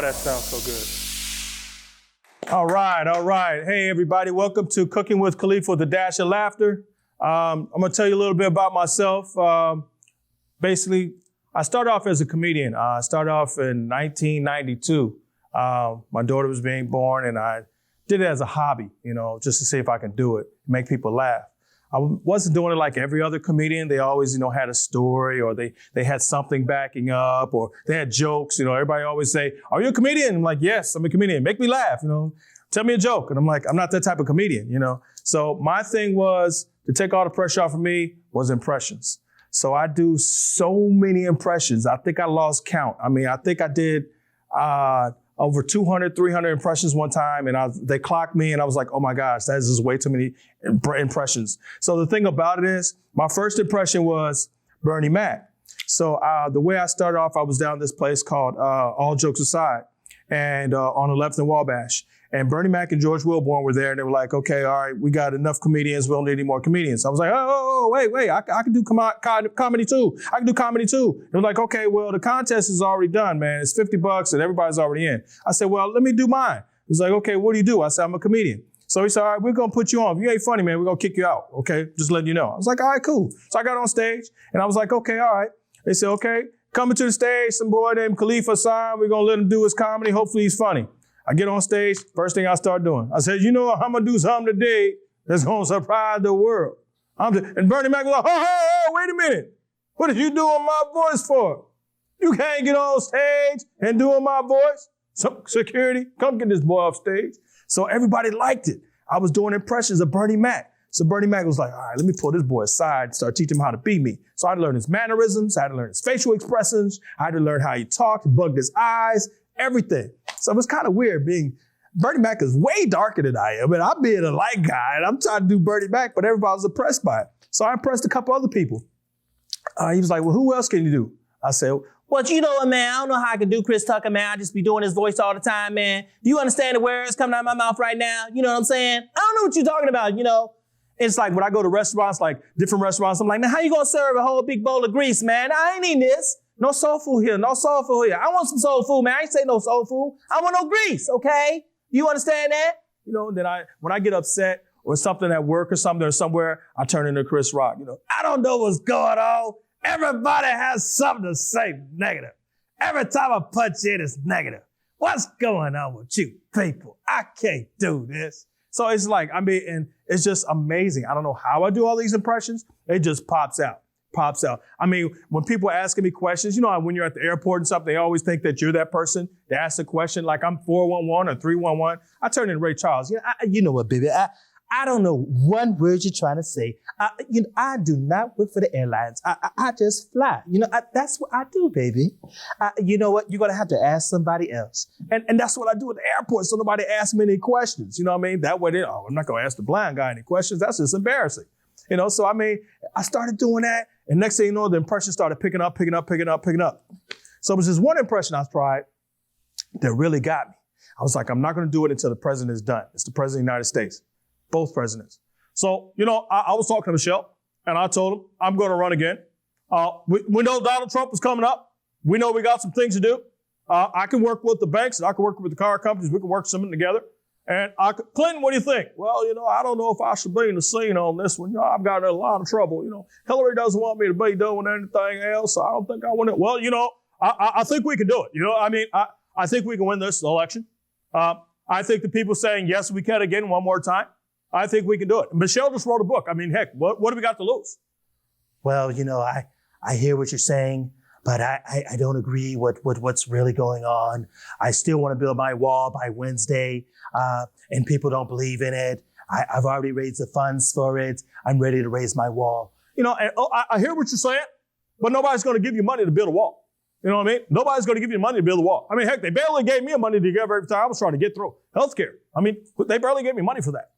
Oh, that sounds so good. All right. Hey, everybody. Welcome to Cooking with Kaliph with a Dash of Laughter. I'm going to tell you a little bit about myself. Basically, I started off as a comedian. I started off in 1992. My daughter was being born, and I did it as a hobby, just to see if I can do it, make people laugh. I wasn't doing it like every other comedian. They always, had a story, or they had something backing up, or they had jokes. Everybody always say, "Are you a comedian?" I'm like, "Yes, I'm a comedian. Make me laugh, Tell me a joke." And I'm like, "I'm not that type of comedian, So my thing was to take all the pressure off of me was impressions. So I do so many impressions. I think I lost count. I think I did over 200, 300 impressions one time, and they clocked me, and I was like, "Oh my gosh, that is just way too many impressions." So the thing about it is, my first impression was Bernie Mac. So the way I started off, I was down this place called All Jokes Aside, and on 11th and Wabash. And Bernie Mac and George Wilborn were there, and they were like, "Okay, all right, we got enough comedians. We don't need any more comedians." I was like, wait, I can do comedy too. I can do comedy too. They were like, "Okay, well, the contest is already done, man. It's $50 and everybody's already in." I said, "Well, let me do mine." He's like, "Okay, what do you do?" I said, "I'm a comedian." So he said, "All right, we're going to put you on. If you ain't funny, man, we're going to kick you out, okay? Just letting you know." I was like, "All right, cool." So I got on stage, and I was like, "Okay, all right." They said, "Okay, coming to the stage, some boy named Kaliph Hassan. We're going to let him do his comedy. Hopefully he's funny." I get on stage, first thing I start doing, I said, "I'm going to do something today that's going to surprise the world." And Bernie Mac was like, "Oh, wait a minute. What are you doing my voice for? You can't get on stage and doing my voice. Security, come get this boy off stage." So everybody liked it. I was doing impressions of Bernie Mac. So Bernie Mac was like, "All right, let me pull this boy aside and start teaching him how to be me." So I had to learn his mannerisms. I had to learn his facial expressions. I had to learn how he talked, bugged his eyes, everything. So it was kind of weird Bernie Mac is way darker than I am. And I'm being a light guy, and I'm trying to do Bernie Mac, but everybody was impressed by it. So I impressed a couple other people. He was like, "Well, who else can you do?" I said, "Well, you know what, man? I don't know how I can do Chris Tucker, man. I just be doing his voice all the time, man. Do you understand the words coming out of my mouth right now? You know what I'm saying? I don't know what you're talking about, It's like when I go to restaurants, like different restaurants, I'm like, "Man, how you gonna serve a whole big bowl of grease, man? I ain't eating this. No soul food here. No soul food here. I want some soul food, man. I ain't say no soul food. I want no grease, okay? You understand that?" Then when I get upset or something at work or something or somewhere, I turn into Chris Rock. "I don't know what's going on. Everybody has something to say negative. Every time I punch in, it's negative. What's going on with you people? I can't do this." So it's like, and it's just amazing. I don't know how I do all these impressions. It just pops out. When people are asking me questions, when you're at the airport and stuff, they always think that you're that person. They ask a question like I'm 411 or 311. I turn into Ray Charles. You know what, baby? I don't know one word you're trying to say. I do not work for the airlines. I just fly. That's what I do, baby. You know what? You're going to have to ask somebody else. And that's what I do at the airport, so nobody asks me any questions. You know what I mean? That way, I'm not going to ask the blind guy any questions. That's just embarrassing. So I started doing that, and next thing you know, the impression started picking up. So it was this one impression I tried that really got me. I was like, I'm not going to do it until the president is done. It's the president of the United States, both presidents. So, I was talking to Michelle, and I told him, I'm going to run again. We know Donald Trump is coming up. We know we got some things to do. I can work with the banks, and I can work with the car companies. We can work something together. And Clinton, what do you think? Well, I don't know if I should be in the scene on this one. I've got in a lot of trouble. Hillary doesn't want me to be doing anything else. So I don't think I want to. Well, I think we can do it. I think we can win this election. I think the people saying, yes, we can again one more time. I think we can do it. Michelle just wrote a book. Heck, what do we got to lose? Well, I hear what you're saying, but I don't agree with what's really going on. I still want to build my wall by Wednesday, and people don't believe in it. I've already raised the funds for it. I'm ready to raise my wall. I hear what you're saying, but nobody's going to give you money to build a wall. You know what I mean? Nobody's going to give you money to build a wall. Heck, they barely gave me money to give every time I was trying to get through healthcare. They barely gave me money for that.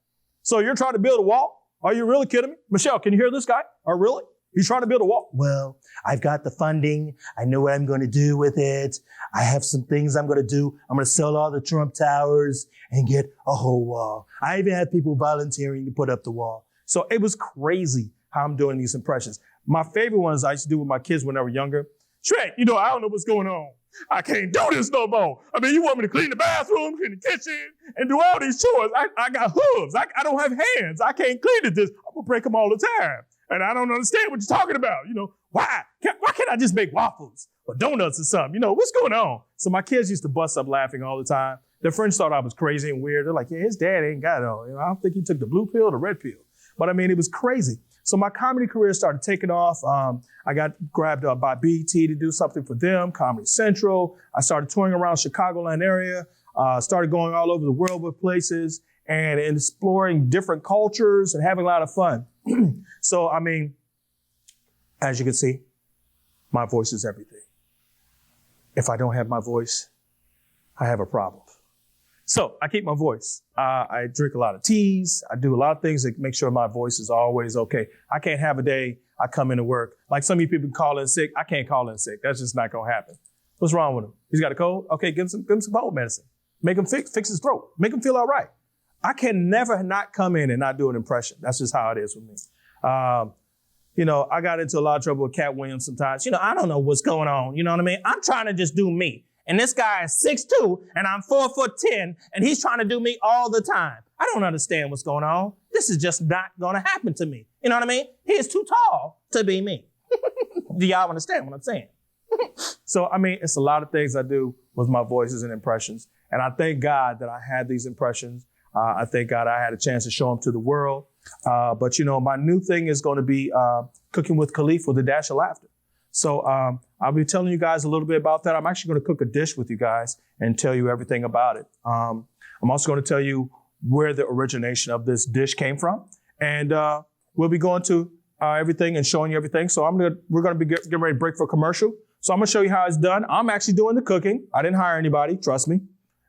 So you're trying to build a wall? Are you really kidding me? Michelle, can you hear this guy? Oh, really? He's trying to build a wall. Well, I've got the funding. I know what I'm going to do with it. I have some things I'm going to do. I'm going to sell all the Trump towers and get a whole wall. I even had people volunteering to put up the wall. So it was crazy how I'm doing these impressions. My favorite ones I used to do with my kids when they were younger. Shrek, I don't know what's going on. I can't do this no more. I mean, you want me to clean the bathroom, clean the kitchen, and do all these chores. I got hooves. I don't have hands. I can't clean it. I'm going to break them all the time. And I don't understand what you're talking about. Why can't I just make waffles or donuts or something? What's going on? So my kids used to bust up laughing all the time. Their friends thought I was crazy and weird. They're like, yeah, his dad ain't got it all. I don't think he took the blue pill or the red pill. But I mean, it was crazy. So my comedy career started taking off. I got grabbed up by BET to do something for them, Comedy Central. I started touring around Chicagoland area, started going all over the world with places and exploring different cultures and having a lot of fun. So, I mean, as you can see, my voice is everything. If I don't have my voice, I have a problem. So I keep my voice. I drink a lot of teas. I do a lot of things that make sure my voice is always okay. I can't have a day I come into work. Like some of you people call in sick. I can't call in sick. That's just not going to happen. What's wrong with him? He's got a cold? Okay, give him some cold medicine. Make him fix his throat. Make him feel all right. I can never not come in and not do an impression. That's just how it is with me. I got into a lot of trouble with Cat Williams sometimes. I don't know what's going on. You know what I mean? I'm trying to just do me. And this guy is 6'2", and I'm 4'10", and he's trying to do me all the time. I don't understand what's going on. This is just not going to happen to me. You know what I mean? He is too tall to be me. Do y'all understand what I'm saying? So, I mean, it's a lot of things I do with my voices and impressions. And I thank God that I had these impressions. I thank God I had a chance to show them to the world. But, my new thing is going to be Cooking with Kaliph with a dash of laughter. So I'll be telling you guys a little bit about that. I'm actually going to cook a dish with you guys and tell you everything about it. I'm also going to tell you where the origination of this dish came from. And we'll be going to everything and showing you everything. So we're going to be getting ready to break for commercial. So I'm going to show you how it's done. I'm actually doing the cooking. I didn't hire anybody, trust me.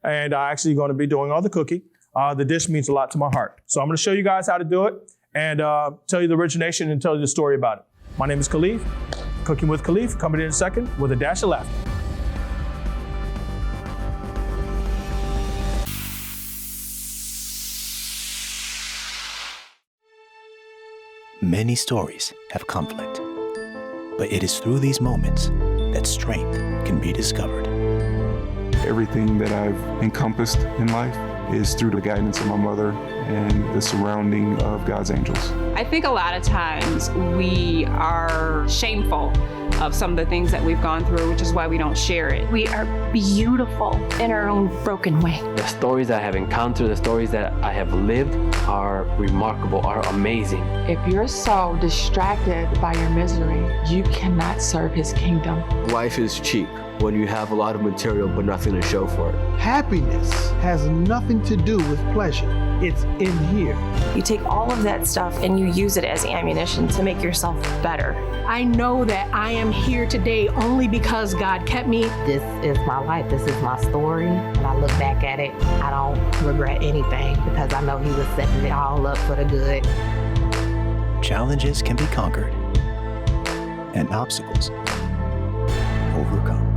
And I'm actually going to be doing all the cooking. The dish means a lot to my heart. So I'm going to show you guys how to do it and tell you the origination and tell you the story about it. My name is Kaliph. Cooking with Kaliph, coming in a second with a dash of laughter. Many stories have conflict, but it is through these moments that strength can be discovered. Everything that I've encompassed in life is through the guidance of my mother and the surrounding of God's angels. I think a lot of times we are shameful of some of the things that we've gone through, which is why we don't share it. We are beautiful in our own broken way. The stories I have encountered, the stories that I have lived are remarkable, are amazing. If you're so distracted by your misery, you cannot serve his kingdom. Life is cheap when you have a lot of material but nothing to show for it. Happiness has nothing to do with pleasure. It's in here. You take all of that stuff and you use it as ammunition to make yourself better. I know that I am here today only because God kept me. This is my life. This is my story. When I look back at it, I don't regret anything because I know he was setting it all up for the good. Challenges can be conquered and obstacles overcome.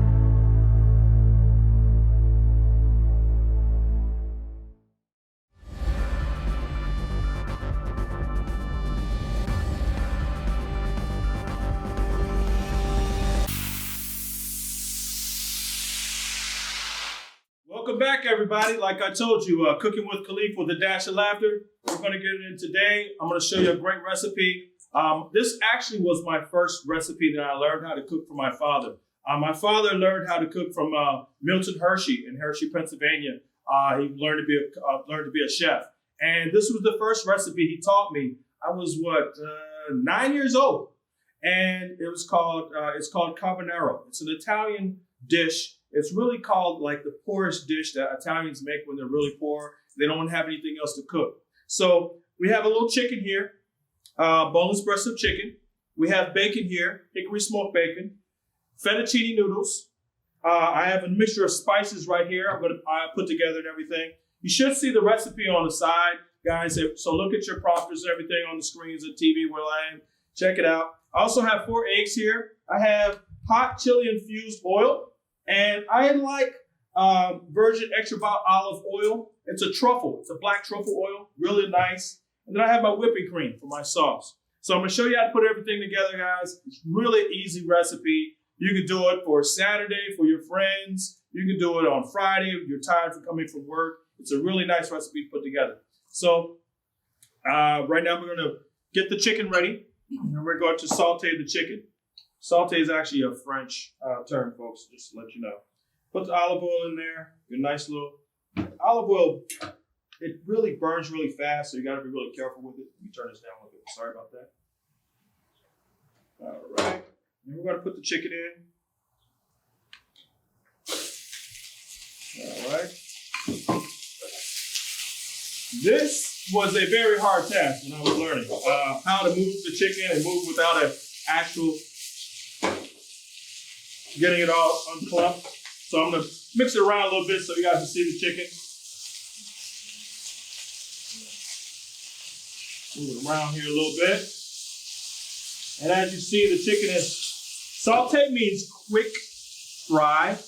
Welcome back, everybody. Like I told you, Cooking with Kaliph with a dash of laughter. We're going to get it in today. I'm going to show you a great recipe. This actually was my first recipe that I learned how to cook from my father. My father learned how to cook from Milton Hershey in Hershey, Pennsylvania. He learned to be a chef, and this was the first recipe he taught me. I was 9 years old, and it's called Carbonero. It's an Italian dish. It's really called like the poorest dish that Italians make when they're really poor. They don't have anything else to cook. So we have a little chicken here, boneless breast of chicken. We have bacon here, hickory smoked bacon, fettuccine noodles. I have a mixture of spices right here. I'm going to put together and everything. You should see the recipe on the side, guys. So look at your prompters and everything on the screens and TV where I am. Check it out. I also have 4 eggs here. I have hot chili infused oil. And I like virgin extra olive oil. It's a truffle. It's a black truffle oil. Really nice. And then I have my whipping cream for my sauce. So I'm going to show you how to put everything together, guys. It's really easy recipe. You can do it for Saturday for your friends. You can do it on Friday if you're tired from coming from work. It's a really nice recipe to put together. So right now we're going to get the chicken ready. And we're going to saute the chicken. Saute is actually a French term, folks, just to let you know. Put the olive oil in there. Your nice little olive oil. It really burns really fast, so you got to be really careful with it. Let me turn this down a little bit. Sorry about that. All right. And we're going to put the chicken in. All right. This was a very hard task when I was learning how to move the chicken and move without an actual getting it all unclumped. So I'm going to mix it around a little bit so you guys can see the chicken. Move it around here a little bit. And as you see, the chicken is saute means quick fry,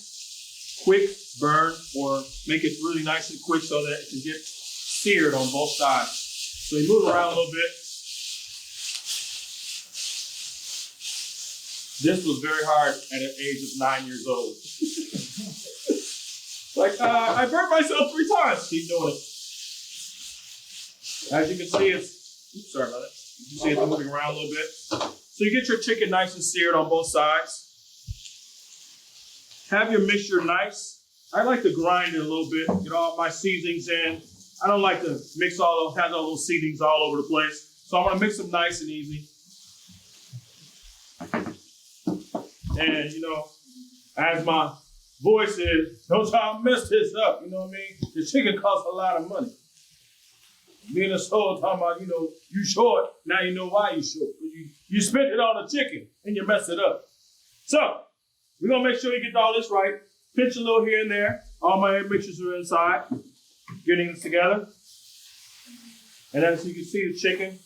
quick burn, or make it really nice and quick so that it can get seared on both sides. So you move it around a little bit. This was very hard at an age of 9 years old. I burnt myself 3 times. Keep doing it. As you can see, oops, sorry about that. You can see it's moving around a little bit. So you get your chicken nice and seared on both sides. Have your mixture nice. I like to grind it a little bit, get all my seasonings in. I don't like to mix have all those seasonings all over the place. So I want to mix them nice and easy. And, as my voice is, don't y'all mess this up, you know what I mean? The chicken costs a lot of money. Me and the soul talking about, you short, now you know why you short. You spent it on the chicken and you messed it up. So, we're going to make sure you get all this right. Pinch a little here and there. All my mixtures are inside. Getting this together. And as you can see, the chicken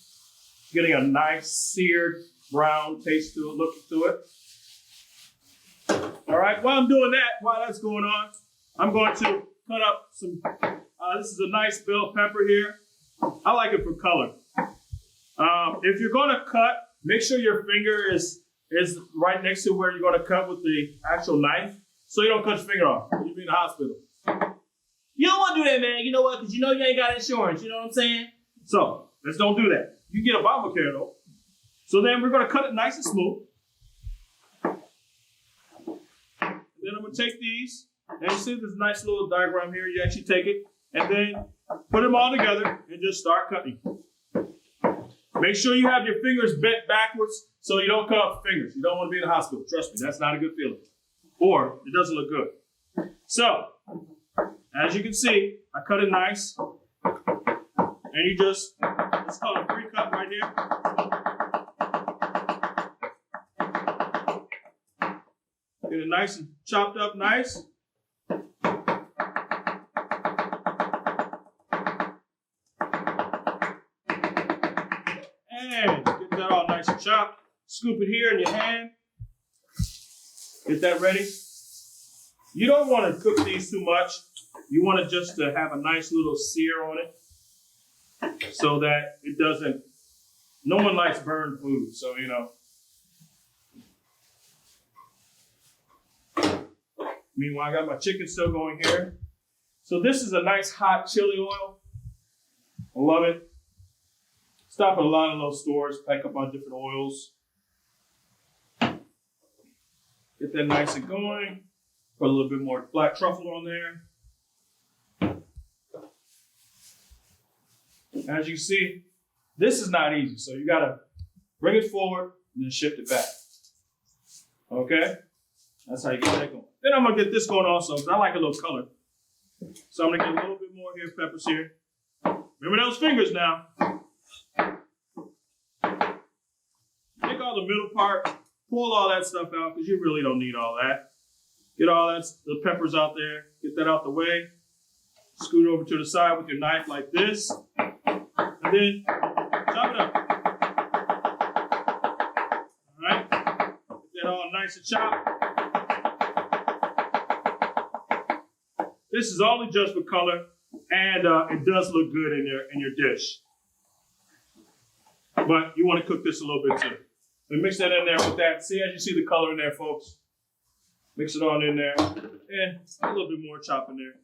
getting a nice seared brown taste to it, look to it. All right, while I'm doing that, while that's going on, I'm going to cut up some, this is a nice bell pepper here. I like it for color. If you're going to cut, make sure your finger is right next to where you're going to cut with the actual knife, so you don't cut your finger off. You'll be in the hospital. You don't want to do that, man. You know what? Because you ain't got insurance. You know what I'm saying? So let's don't do that. You can get Obamacare, though. So then we're going to cut it nice and smooth. Then I'm going to take these, and you see this nice little diagram here. You actually take it, and then put them all together, and just start cutting. Make sure you have your fingers bent backwards so you don't cut off your fingers. You don't want to be in the hospital. Trust me, that's not a good feeling. Or it doesn't look good. So, as you can see, I cut it nice. And you just, it's called a free cut right here. Get it nice and chopped up nice. And get that all nice and chopped. Scoop it here in your hand. Get that ready. You don't want to cook these too much. You want it just to have a nice little sear on it so that it doesn't, no one likes burned food, so Meanwhile, I got my chicken still going here. So this is a nice hot chili oil. I love it. Stop at a lot of those stores, pick up on different oils. Get that nice and going. Put a little bit more black truffle on there. As you see, this is not easy. So you gotta bring it forward and then shift it back. Okay? That's how you get that going. Then I'm gonna get this going also, because I like a little color. So I'm gonna get a little bit more here, peppers here. Remember those fingers now. Take all the middle part, pull all that stuff out, because you really don't need all that. Get all that, the peppers out there, get that out the way. Scoot over to the side with your knife like this. And then chop it up. All right? Get that all nice and chopped. This is only just for color, and it does look good in your dish. But you want to cook this a little bit too. So mix that in there with that. See, as you see the color in there, folks. Mix it on in there. And a little bit more chop in there.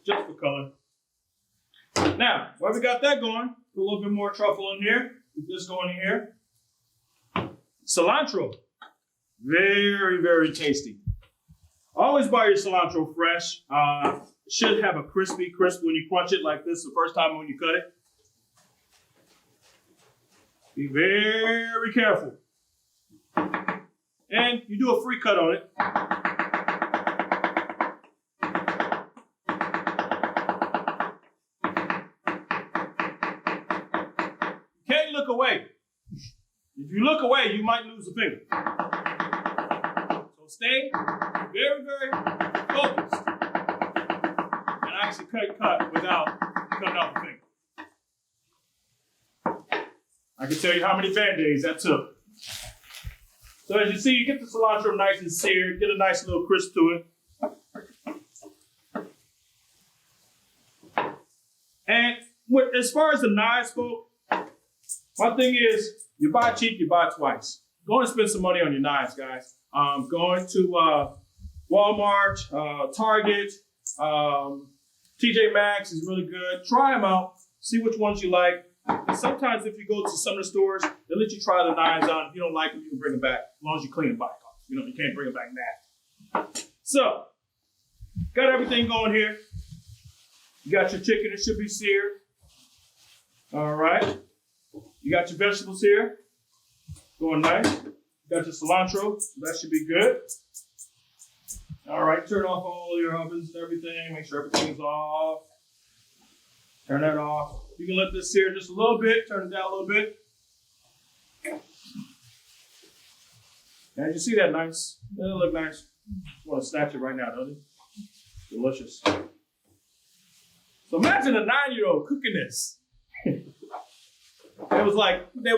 Just for color. Now, while we got that going, put a little bit more truffle in here. Get this going in here. Cilantro. Very, very tasty. Always buy your cilantro fresh. It should have a crispy crisp when you crunch it like this the first time when you cut it. Be very careful. And you do a free cut on it. You can't look away. If you look away, you might lose a finger. So stay very, very focused. And actually cut without cutting off a finger. I can tell you how many Band-Aids that took. So as you see, you get the cilantro nice and seared, get a nice little crisp to it. And as far as the knives go, my thing is, you buy cheap, you buy twice. Go and spend some money on your knives, guys. Going to Walmart, Target, TJ Maxx is really good. Try them out. See which ones you like. And sometimes if you go to some of the stores, they'll let you try the knives on. If you don't like them, you can bring them back. As long as you clean them back off. You know, you can't bring them back nasty. So, got everything going here. You got your chicken, it should be seared. All right. You got your vegetables here. Going nice. You got your cilantro, so that should be good. All right, turn off all your ovens and everything. Make sure everything is off. Turn that off. You can let this sear just a little bit. Turn it down a little bit. Now you see that nice? Doesn't it look nice? I want to snatch it right now, don't you? Delicious. So imagine a 9-year-old cooking this. They was like, now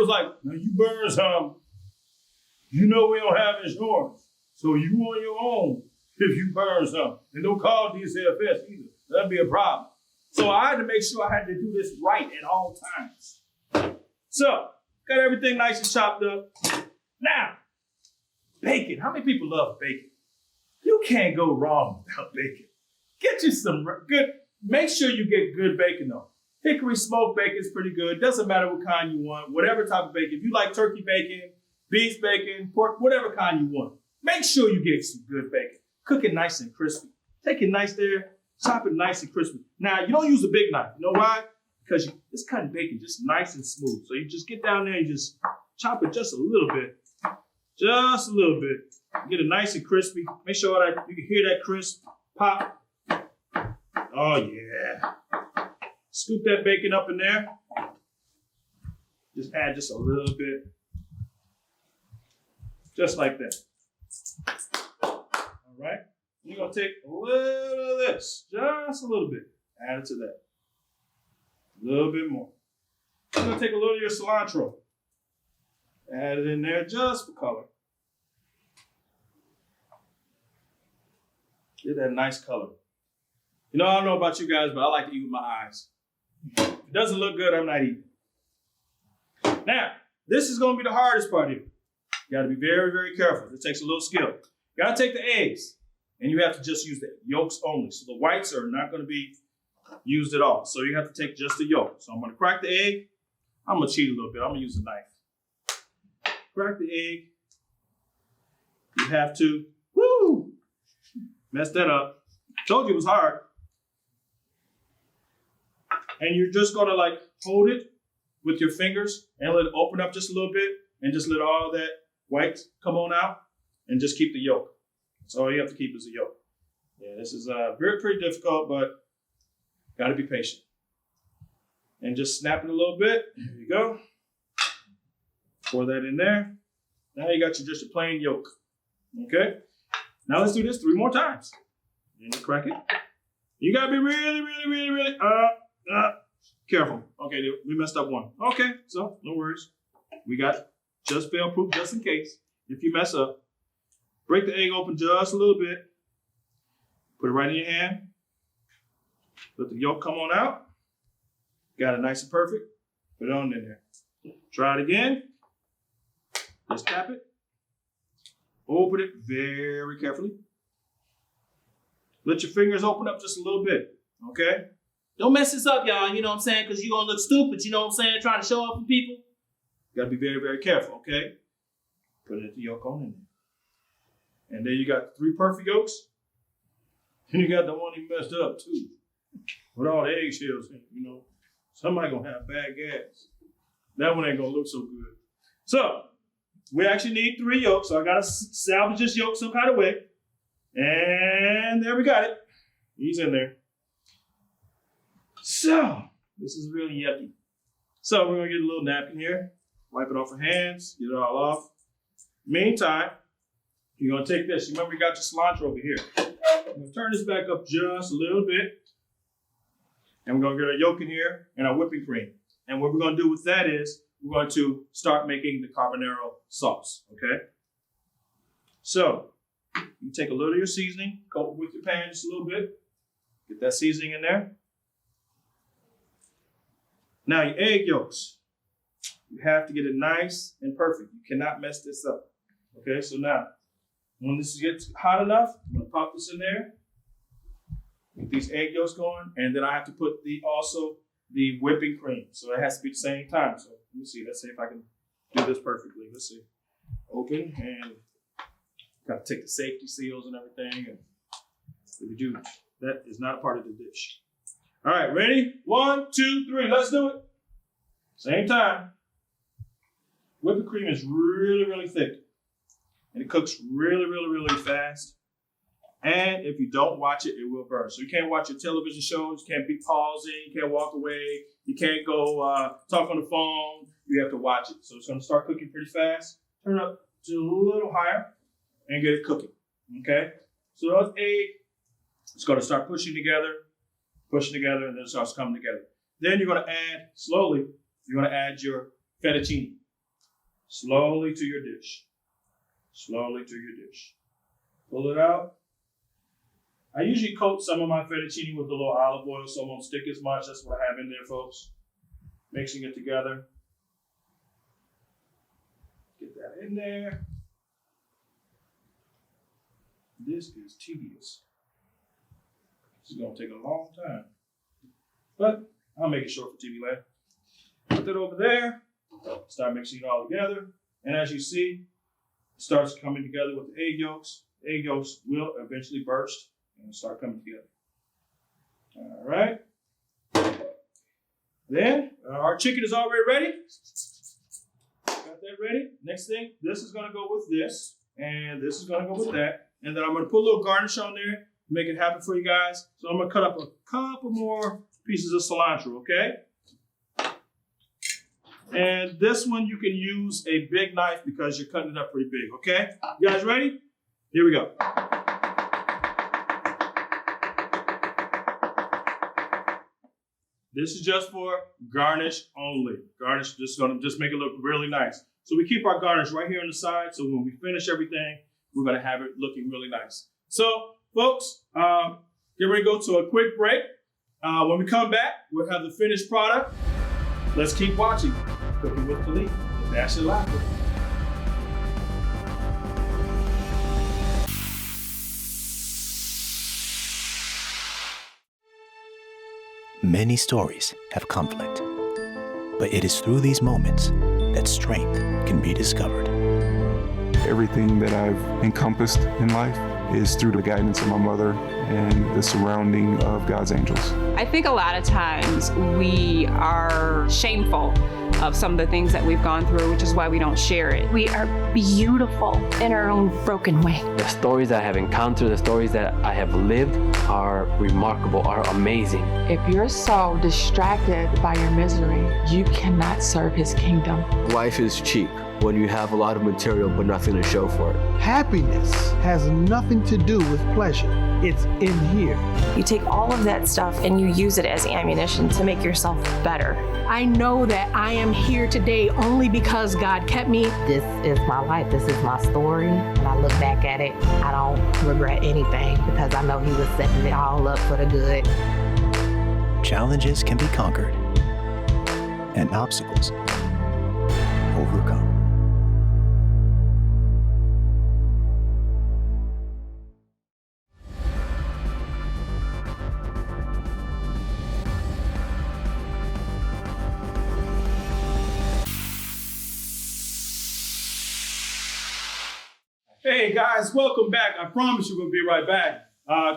you burn some. You know we don't have insurance. So you on your own if you burn some. And don't call DCFS either. That'd be a problem. So I had to make sure I had to do this right at all times. So, got everything nice and chopped up. Now, bacon. How many people love bacon? You can't go wrong without bacon. Get you some good, make sure you get good bacon though. Hickory smoked bacon is pretty good. Doesn't matter what kind you want, whatever type of bacon. If you like turkey bacon, beef bacon, pork, whatever kind you want, make sure you get some good bacon. Cook it nice and crispy. Take it nice there, chop it nice and crispy. Now, you don't use a big knife. You know why? Because it's cutting bacon just nice and smooth. So you just get down there and just chop it just a little bit. Just a little bit. Get it nice and crispy. Make sure that you can hear that crisp pop. Oh, yeah. Scoop that bacon up in there. Just add just a little bit. Just like that. All right. You're going to take a little of this. Just a little bit. Add it to that. A little bit more. You're going to take a little of your cilantro. Add it in there just for color. Get that nice color. You know, I don't know about you guys, but I like to eat with my eyes. If it doesn't look good, I'm not eating. Now, this is going to be the hardest part here. You got to be very, very careful. It takes a little skill. You got to take the eggs, and you have to just use the yolks only. So the whites are not going to be used at all. So you have to take just the yolk. So I'm going to crack the egg. I'm going to cheat a little bit. I'm going to use a knife. Crack the egg. You have to, mess that up. Told you it was hard. And you're just going to like hold it with your fingers and let it open up just a little bit and just let all that white come on out and just keep the yolk. That's all you have to keep is the yolk. Yeah, this is pretty difficult, but got to be patient. And just snap it a little bit. There you go. Pour that in there. Now you got just your plain yolk. Okay? Now let's do this 3 more times. And you crack it. You got to be really, really, really, really careful. Okay, we messed up one. Okay, so no worries. We got just fail proof just in case. If you mess up, break the egg open just a little bit. Put it right in your hand. Let the yolk come on out. Got it nice and perfect. Put it on in there. Try it again. Just tap it. Open it very carefully. Let your fingers open up just a little bit, okay? Don't mess this up, y'all, you know what I'm saying? Because you're going to look stupid, you know what I'm saying? Trying to show off for people. You got to be very, very careful, okay? Put it the yolk on in there. And then you got 3 perfect yolks. And you got the one you messed up, too. With all the eggshells in it, you know. Somebody going to have bad gas. That one ain't going to look so good. So, we actually need 3 yolks, so I got to salvage this yolk some kind of way. And there we got it. He's in there. So, this is really yucky. So, we're going to get a little napkin here. Wipe it off our hands. Get it all off. Meantime, you're going to take this. Remember, you got your cilantro over here. I'm going to turn this back up just a little bit. And we're going to get our yolk in here and our whipping cream. And what we're going to do with that is we're going to start making the Carbonero sauce, okay? So, you take a little of your seasoning, coat it with your pan just a little bit. Get that seasoning in there. Now, your egg yolks. You have to get it nice and perfect. You cannot mess this up. Okay, so now, when this gets hot enough, I'm going to pop this in there. Get these egg yolks going. And then I have to put also the whipping cream. So it has to be the same time. So let me see. Let's see if I can do this perfectly. Let's see. Open and got to take the safety seals and everything. And if you do, that is not a part of the dish. All right, ready? 1, 2, 3. Let's do it. Same time. Whipping cream is really, really thick. And it cooks really, really, really fast. And if you don't watch it, it will burn. So you can't watch your television shows. You can't be pausing. You can't walk away. You can't go talk on the phone. You have to watch it. So it's going to start cooking pretty fast. Turn it up to a little higher and get it cooking. Okay? So those egg, it's going to start pushing together, and then it starts coming together. Then you're going to add, slowly, you're going to add your fettuccine. Slowly to your dish. Slowly to your dish. Pull it out. I usually coat some of my fettuccine with a little olive oil so it won't stick as much. That's what I have in there, folks. Mixing it together. Get that in there. This is tedious. This is going to take a long time. But I'll make it short for TV land. Put that over there. Start mixing it all together. And as you see, it starts coming together with the egg yolks. The egg yolks will eventually burst and start coming together. All right. Then our chicken is already ready. Got that ready. Next thing, this is going to go with this. And this is going to go with that. And then I'm going to put a little garnish on there to make it happen for you guys. So I'm going to cut up a couple more pieces of cilantro, okay? And this one, you can use a big knife because you're cutting it up pretty big, okay? You guys ready? Here we go. This is just for garnish only. Garnish, just gonna make it look really nice. So we keep our garnish right here on the side. So when we finish everything, we're gonna have it looking really nice. So folks, get ready to go to a quick break. When we come back, we'll have the finished product. Let's keep watching Cooking with Kaliph, the Dash of Laughter. Many stories have conflict, but it is through these moments that strength can be discovered. Everything that I've encompassed in life is through the guidance of my mother and the surrounding of God's angels. I think a lot of times we are shameful of some of the things that we've gone through, which is why we don't share it. We are beautiful in our own broken way. The stories I have encountered, the stories that I have lived are remarkable, are amazing. If you're so distracted by your misery, you cannot serve his kingdom. Life is cheap when you have a lot of material but nothing to show for it. Happiness has nothing to do with pleasure. It's in here. You take all of that stuff and you use it as ammunition to make yourself better. I know that I am here today only because God kept me. This is my life. This is my story. When I look back at it, I don't regret anything because I know he was setting it all up for the good. Challenges can be conquered, and obstacles overcome. Hey guys, welcome back. I promise you we'll be right back.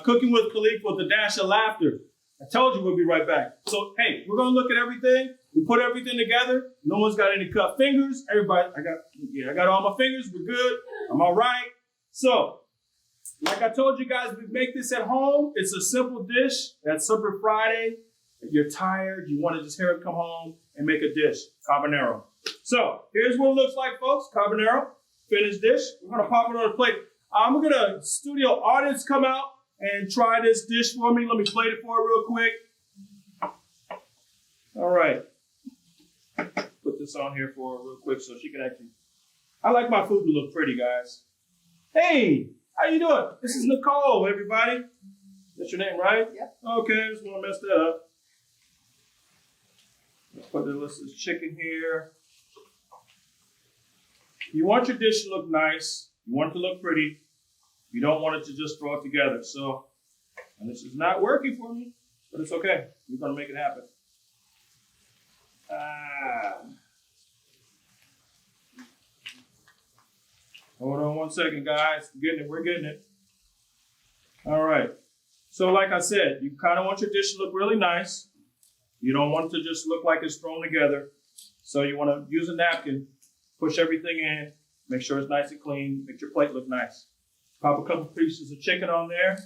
Cooking with Kaliph with a dash of laughter. I told you we'll be right back. So hey, we're gonna look at everything. We put everything together. No one's got any cut fingers. Everybody, I got all my fingers. We're good. I'm all right. So, like I told you guys, we make this at home. It's a simple dish. That's Supper Friday. If you're tired, you want to just hear it, come home and make a dish, Cabanero. So here's what it looks like, folks. Carbonero. Finished dish. We're gonna pop it on a plate. I'm gonna studio audience come out and try this dish for me. Let me plate it for her real quick. All right. Put this on here for her real quick so she can actually. I like my food to look pretty, guys. Hey, how you doing? This is Nicole, everybody. That's your name, right? Yep. Okay, I just want to mess that up. Let's put this chicken here. You want your dish to look nice. You want it to look pretty. You don't want it to just throw it together. So, and this is not working for me, but it's okay. We're going to make it happen. Hold on one second, guys. We're getting it. All right. So like I said, you kind of want your dish to look really nice. You don't want it to just look like it's thrown together. So you want to use a napkin. Push everything in, make sure it's nice and clean, make your plate look nice. Pop a couple pieces of chicken on there.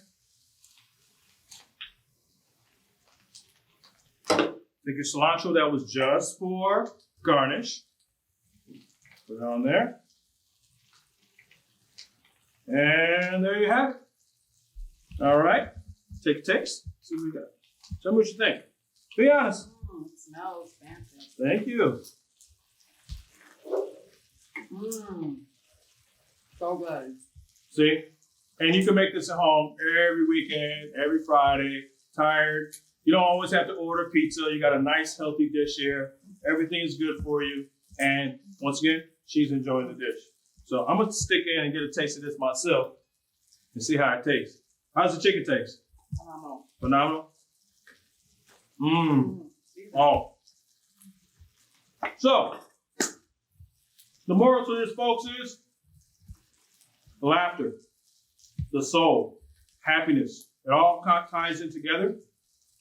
Take your cilantro that was just for garnish. Put it on there. And there you have it. All right, take a taste, see what we got. Tell me what you think. Be honest. It smells fancy. Thank you. So good. See? And you can make this at home every weekend, every Friday. Tired. You don't always have to order pizza. You got a nice, healthy dish here. Everything is good for you. And once again, she's enjoying the dish. So I'm going to stick in and get a taste of this myself and see how it tastes. How's the chicken taste? Phenomenal. Phenomenal? Oh. So, the moral to this, folks, is laughter, the soul, happiness. It all ties in together.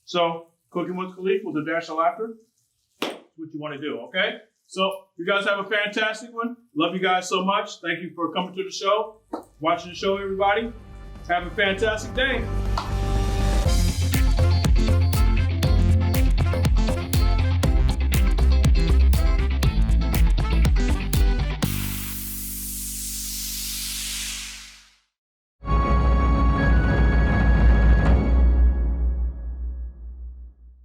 So, cooking with Kaliph with a dash of laughter, that's what you want to do, okay? So, you guys have a fantastic one. Love you guys so much. Thank you for coming to the show, watching the show, everybody. Have a fantastic day.